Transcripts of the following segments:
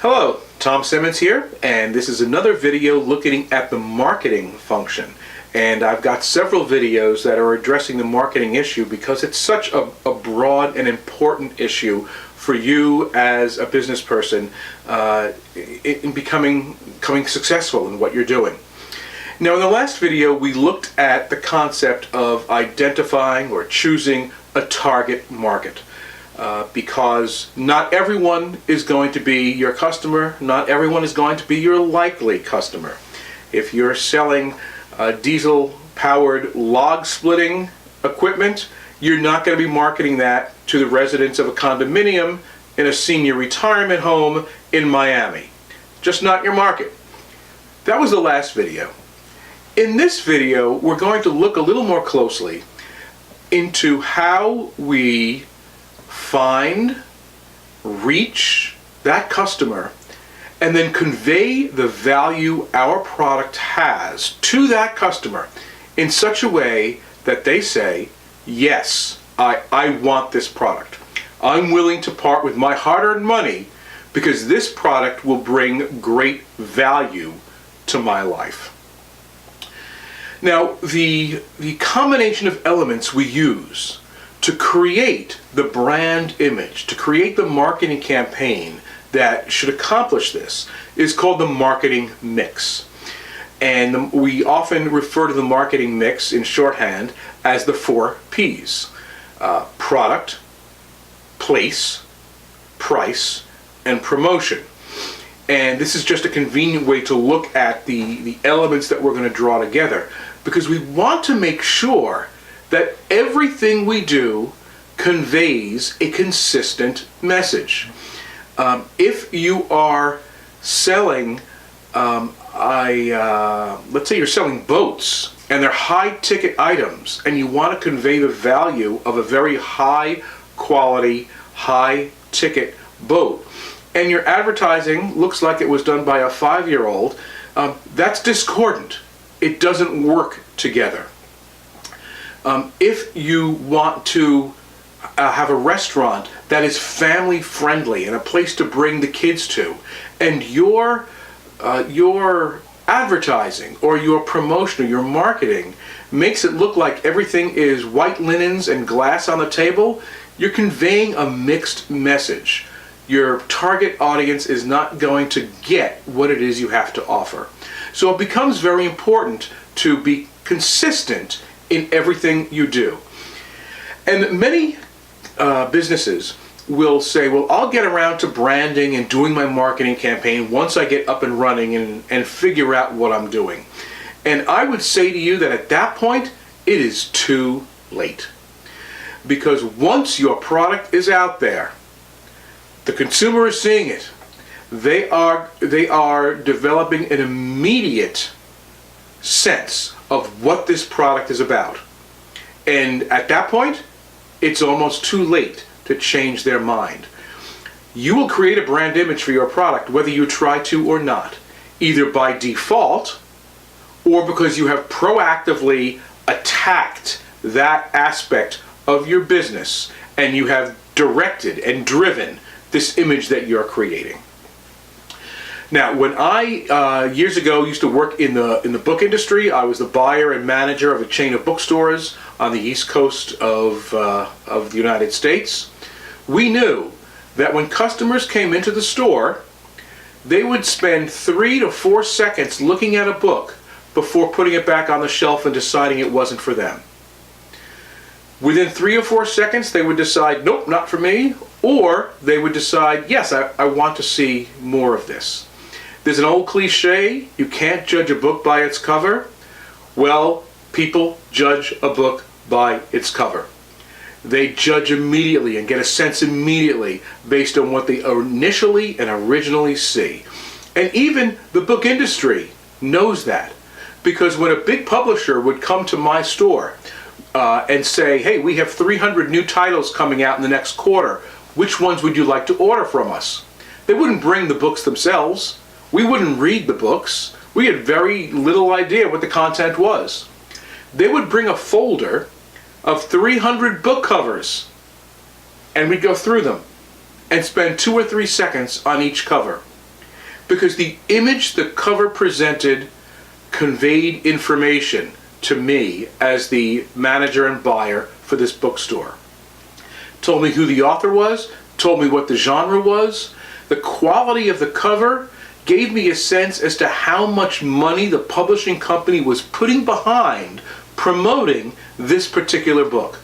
Hello, Tom Simmons here, and this is another video looking at the marketing function. And I've got several videos that are addressing the marketing issue because it's such a broad and important issue for you as a business person in becoming successful in what you're doing. Now, in the last video, we looked at the concept of identifying or choosing a target market. Because not everyone is going to be your customer, not everyone is going to be your likely customer. If you're selling diesel-powered log-splitting equipment, you're not going to be marketing that to the residents of a condominium in a senior retirement home in Miami. Just not your market. That was the last video. In this video, we're going to look a little more closely into how we find, reach that customer, and then convey the value our product has to that customer in such a way that they say, yes, I want this product. I'm willing to part with my hard-earned money because this product will bring great value to my life. Now, the combination of elements we use to create the brand image, to create the marketing campaign that should accomplish this, is called the marketing mix. And we often refer to the marketing mix in shorthand as the 4 P's. Product, place, price, and promotion. And this is just a convenient way to look at the elements that we're going to draw together, because we want to make sure that everything we do conveys a consistent message. If you are selling, let's say you're selling boats, and they're high-ticket items, and you want to convey the value of a very high-quality, high-ticket boat, and your advertising looks like it was done by a 5-year-old, that's discordant. It doesn't work together. If you want to have a restaurant that is family friendly and a place to bring the kids to, and your advertising or your promotion or your marketing makes it look like everything is white linens and glass on the table, you're conveying a mixed message. Your target audience is not going to get what it is you have to offer. So it becomes very important to be consistent in everything you do. And many businesses will say, well, I'll get around to branding and doing my marketing campaign once I get up and running and figure out what I'm doing. And I would say to you that at that point, it is too late. Because once your product is out there, the consumer is seeing it, they are developing an immediate sense of what this product is about. And at that point, it's almost too late to change their mind. You will create a brand image for your product whether you try to or not, either by default or because you have proactively attacked that aspect of your business and you have directed and driven this image that you're creating. Now, when I years ago used to work in the book industry, I was the buyer and manager of a chain of bookstores on the East Coast of the United States. We knew that when customers came into the store, they would spend 3 to 4 seconds looking at a book before putting it back on the shelf and deciding it wasn't for them. Within 3 or 4 seconds, they would decide, nope, not for me, or they would decide, yes, I want to see more of this. There's an old cliche, you can't judge a book by its cover. Well, people judge a book by its cover. They judge immediately and get a sense immediately based on what they initially and originally see. And even the book industry knows that. Because when a big publisher would come to my store and say, hey, we have 300 new titles coming out in the next quarter, which ones would you like to order from us? They wouldn't bring the books themselves. We wouldn't read the books. We had very little idea what the content was. They would bring a folder of 300 book covers, and we'd go through them and spend 2 or 3 seconds on each cover. because the image the cover presented conveyed information to me as the manager and buyer for this bookstore. Told me who the author was, told me what the genre was. The quality of the cover gave me a sense as to how much money the publishing company was putting behind promoting this particular book.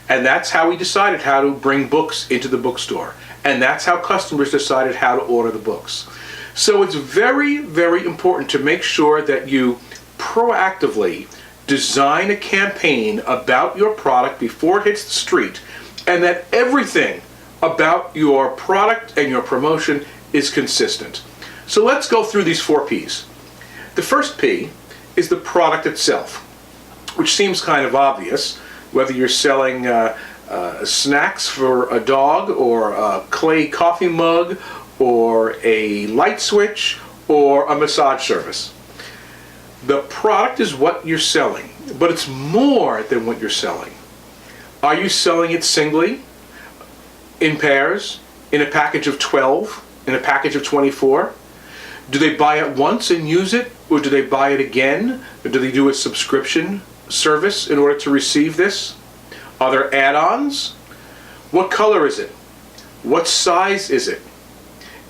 And that's how we decided how to bring books into the bookstore. And that's how customers decided how to order the books. So it's very, very important to make sure that you proactively design a campaign about your product before it hits the street, and that everything about your product and your promotion is consistent. So let's go through these 4 P's. The first P is the product itself, which seems kind of obvious, whether you're selling snacks for a dog, or a clay coffee mug, or a light switch, or a massage service. The product is what you're selling, but it's more than what you're selling. Are you selling it singly, in pairs, in a package of 12, in a package of 24? Do they buy it once and use it, or do they buy it again? Or do they do a subscription service in order to receive this? Are there add-ons? What color is it? What size is it?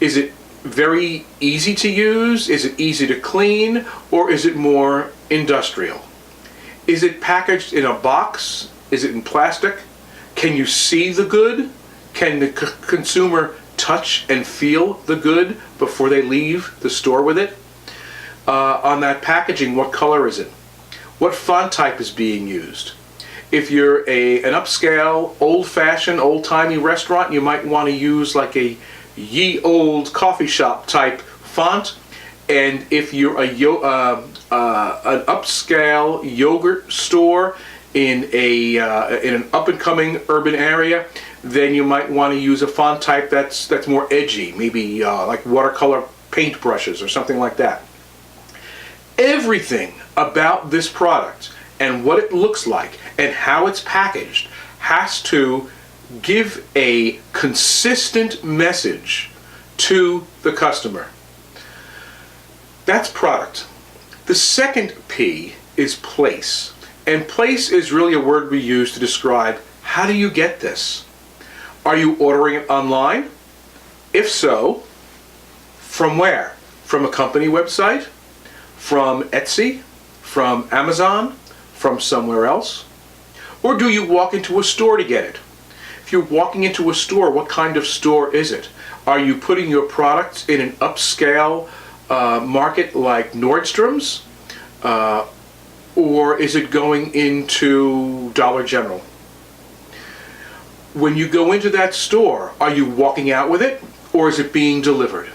Is it very easy to use? Is it easy to clean? Or is it more industrial? Is it packaged in a box? Is it in plastic? Can you see the good? Can the consumer touch and feel the good before they leave the store with it? On that packaging, what color is it? What font type is being used? If you're an upscale, old-fashioned, old-timey restaurant, you might want to use like a ye old coffee shop type font. And if you're an upscale yogurt store in an up-and-coming urban area, then you might want to use a font type that's more edgy, maybe like watercolor paint brushes or something like that. Everything about this product and what it looks like and how it's packaged has to give a consistent message to the customer. That's product. The second P is place. And place is really a word we use to describe how do you get this? Are you ordering it online? If so, from where? From a company website? From Etsy? From Amazon? From somewhere else? Or do you walk into a store to get it? If you're walking into a store, what kind of store is it? Are you putting your products in an upscale market like Nordstrom's? Or is it going into Dollar General? When you go into that store, are you walking out with it, or is it being delivered?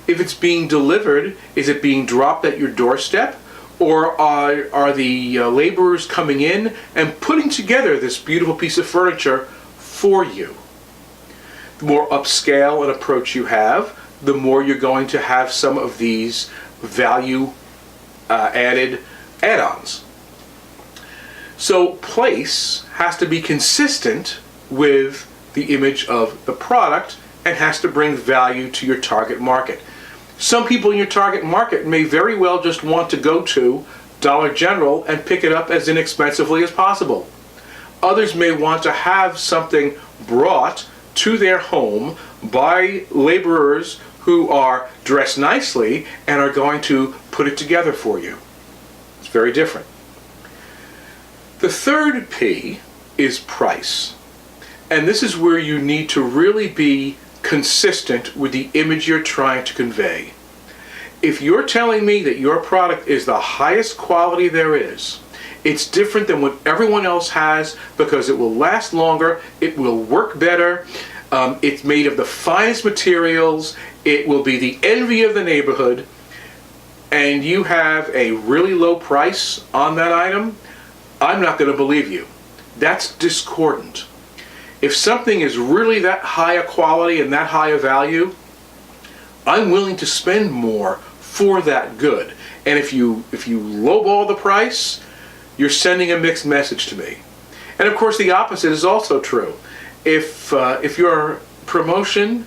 If it's being delivered, is it being dropped at your doorstep, or are the laborers coming in and putting together this beautiful piece of furniture for you? The more upscale an approach you have, the more you're going to have some of these value added add-ons. So place has to be consistent with the image of the product and has to bring value to your target market. Some people in your target market may very well just want to go to Dollar General and pick it up as inexpensively as possible. Others may want to have something brought to their home by laborers who are dressed nicely and are going to put it together for you. It's very different. The third P is price. And this is where you need to really be consistent with the image you're trying to convey. If you're telling me that your product is the highest quality there is, it's different than what everyone else has because it will last longer, it will work better, it's made of the finest materials, it will be the envy of the neighborhood, and you have a really low price on that item, I'm not going to believe you. That's discordant. If something is really that high a quality and that high a value, I'm willing to spend more for that good. And if you lowball the price, you're sending a mixed message to me. And of course the opposite is also true. If your promotion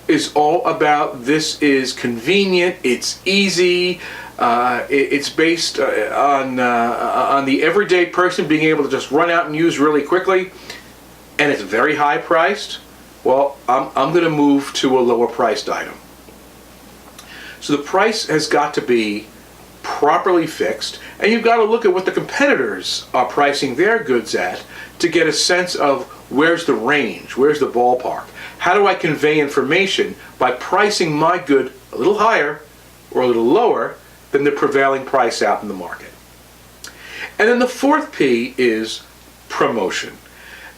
is all about this is convenient, it's easy, it's based on the everyday person being able to just run out and use really quickly, and it's very high priced, well, I'm going to move to a lower priced item. So the price has got to be properly fixed, and you've got to look at what the competitors are pricing their goods at to get a sense of where's the range, where's the ballpark. How do I convey information by pricing my good a little higher or a little lower than the prevailing price out in the market? And then the fourth P is promotion.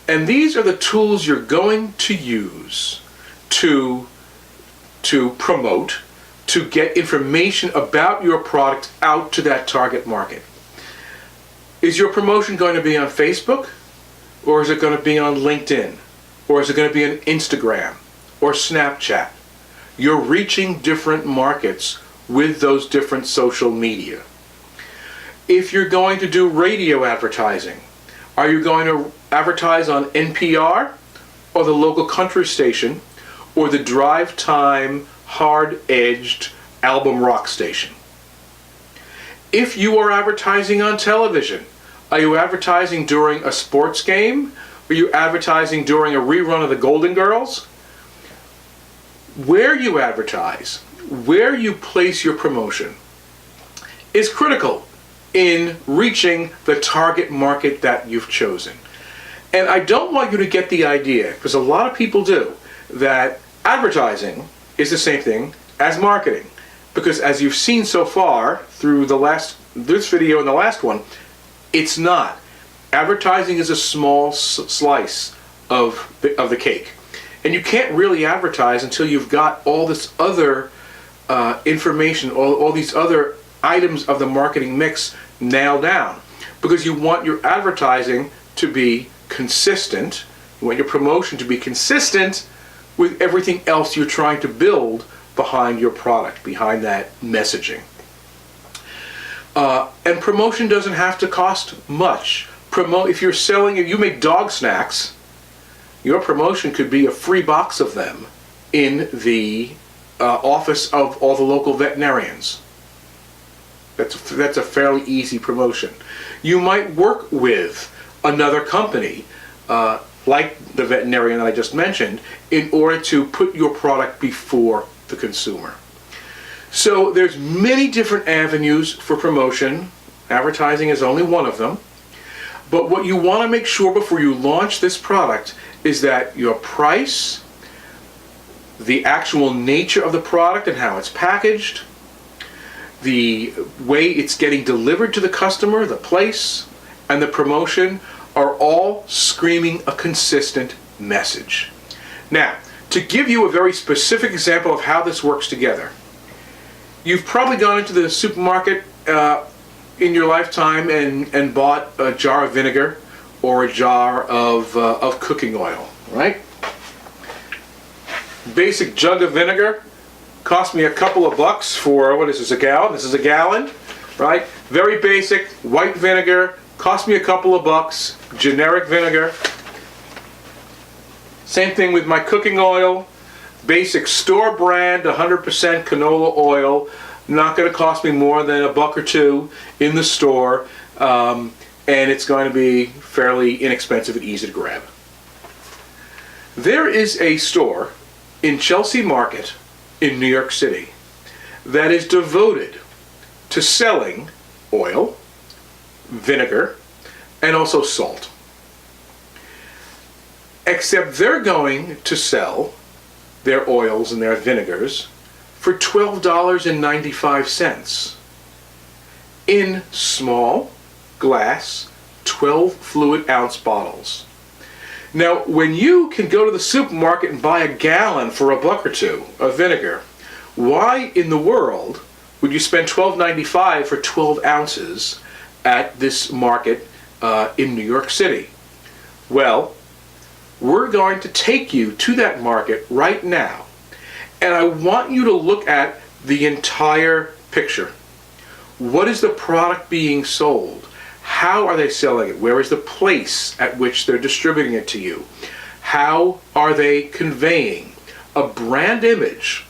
And these are the tools you're going to use to promote, to get information about your product out to that target market. Is your promotion going to be on Facebook? Or is it going to be on LinkedIn? Or is it going to be on Instagram or Snapchat? You're reaching different markets with those different social media. If you're going to do radio advertising, are you going to advertise on NPR or the local country station or the drive time, hard-edged album rock station? If you are advertising on television, are you advertising during a sports game? Are you advertising during a rerun of the Golden Girls? Where you advertise, where you place your promotion is critical in reaching the target market that you've chosen. And I don't want you to get the idea, because a lot of people do, that advertising is the same thing as marketing. Because as you've seen so far through this video and the last one, it's not. Advertising is a small slice of the cake. And you can't really advertise until you've got all this other information, all these other items of the marketing mix nailed down. Because you want your advertising to be consistent, you want your promotion to be consistent with everything else you're trying to build behind your product, behind that messaging. And promotion doesn't have to cost much. If you make dog snacks, your promotion could be a free box of them in the office of all the local veterinarians. That's a fairly easy promotion. You might work with another company, like the veterinarian that I just mentioned, in order to put your product before the consumer. So there's many different avenues for promotion. Advertising is only one of them. But what you want to make sure before you launch this product is that your price, the actual nature of the product and how it's packaged, the way it's getting delivered to the customer, the place, and the promotion are all screaming a consistent message. Now, to give you a very specific example of how this works together, you've probably gone into the supermarket in your lifetime and bought a jar of vinegar or a jar of cooking oil, right? Basic jug of vinegar cost me a couple of bucks for, what is this, a gallon? This is a gallon, right? Very basic white vinegar, cost me a couple of bucks, generic vinegar. Same thing with my cooking oil, basic store brand 100% canola oil, not going to cost me more than a buck or two in the store, and it's going to be fairly inexpensive and easy to grab. There is a store in Chelsea Market in New York City that is devoted to selling oil, vinegar, and also salt. Except they're going to sell their oils and their vinegars for $12.95 in small glass 12 fluid ounce bottles. Now, when you can go to the supermarket and buy a gallon for a buck or two of vinegar, why in the world would you spend $12.95 for 12 ounces at this market in New York City? Well, we're going to take you to that market right now, and I want you to look at the entire picture. What is the product being sold? How are they selling it? Where is the place at which they're distributing it to you? How are they conveying? a brand image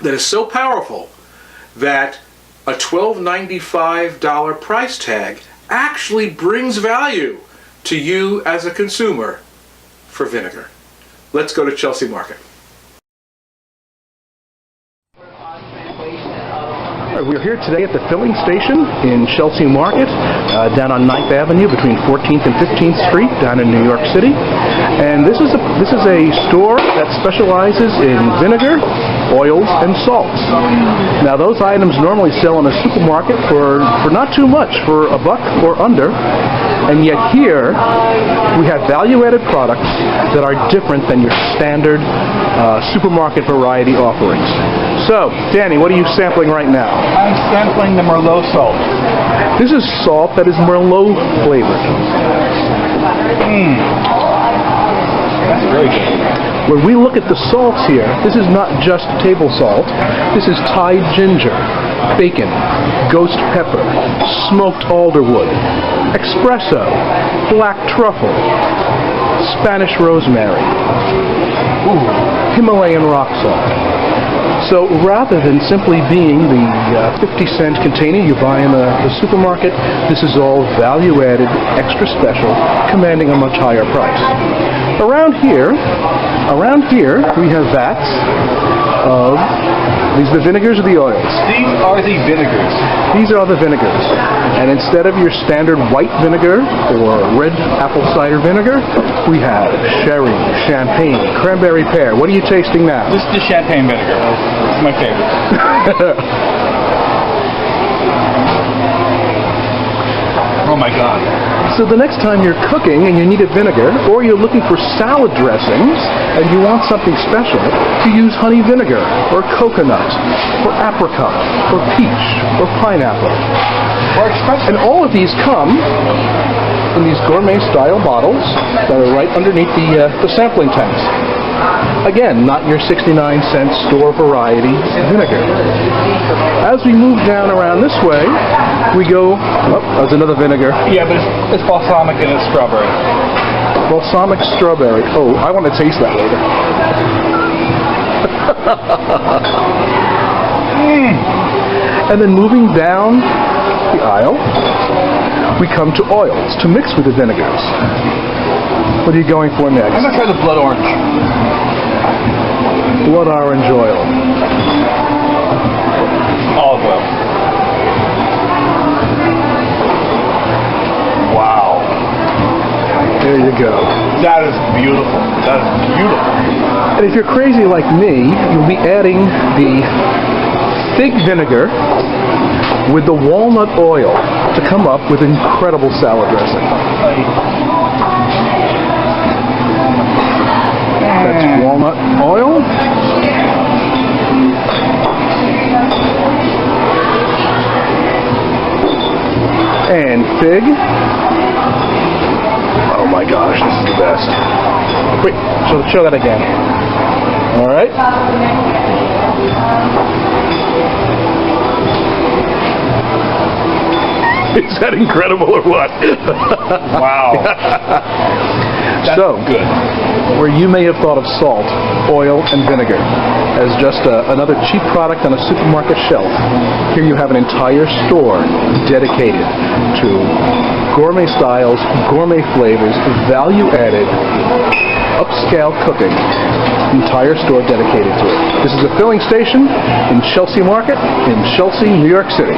that is so powerful that a $12.95 price tag actually brings value to you as a consumer for vinegar. Let's go to Chelsea Market. We're here today at the filling station in Chelsea Market, down on 9th Avenue between 14th and 15th Street, down in New York City. And this is a store that specializes in vinegar, oils, and salts. Now those items normally sell in a supermarket for not too much, for $1 or under. And yet here we have value-added products that are different than your standard supermarket variety offerings. So, Danny, what are you sampling right now? I'm sampling the Merlot salt. This is salt that is Merlot flavored. That's very good. When we look at the salts here, this is not just table salt. This is Thai ginger, bacon, ghost pepper, smoked alderwood, espresso, black truffle, Spanish rosemary, Himalayan rock salt. So rather than simply being the 50-cent container you buy in the supermarket, this is all value-added, extra special, commanding a much higher price. Around here, we have vats of, these are the vinegars or the oils? These are the vinegars. These are the vinegars. And instead of your standard white vinegar or red apple cider vinegar, we have sherry, champagne, cranberry pear. What are you tasting now? This is the champagne vinegar. It's my favorite. Oh my God. So the next time you're cooking and you need a vinegar, or you're looking for salad dressings and you want something special, you use honey vinegar, or coconut, or apricot, or peach, or pineapple. And all of these come in these gourmet-style bottles that are right underneath the sampling tanks. Again, not your 69-cent store variety vinegar. As we move down around this way, we go, oh, there's another vinegar. Yeah, but it's balsamic and it's strawberry. Balsamic strawberry. Oh, I want to taste that later. And then moving down the aisle, we come to oils to mix with the vinegars. What are you going for next? I'm going to try the blood orange. Blood orange oil. Olive oil. Wow. There you go. That is beautiful. That is beautiful. And if you're crazy like me, you'll be adding the fig vinegar with the walnut oil to come up with incredible salad dressing. That's walnut oil. And fig. Oh my gosh, this is the best. Wait, show that again. All right. Is that incredible or what? Wow. That's so good. Where you may have thought of salt, oil, and vinegar as just another cheap product on a supermarket shelf, here you have an entire store dedicated to gourmet styles, gourmet flavors, value-added, upscale cooking. Entire store dedicated to it. This is a filling station in Chelsea Market in Chelsea, New York City.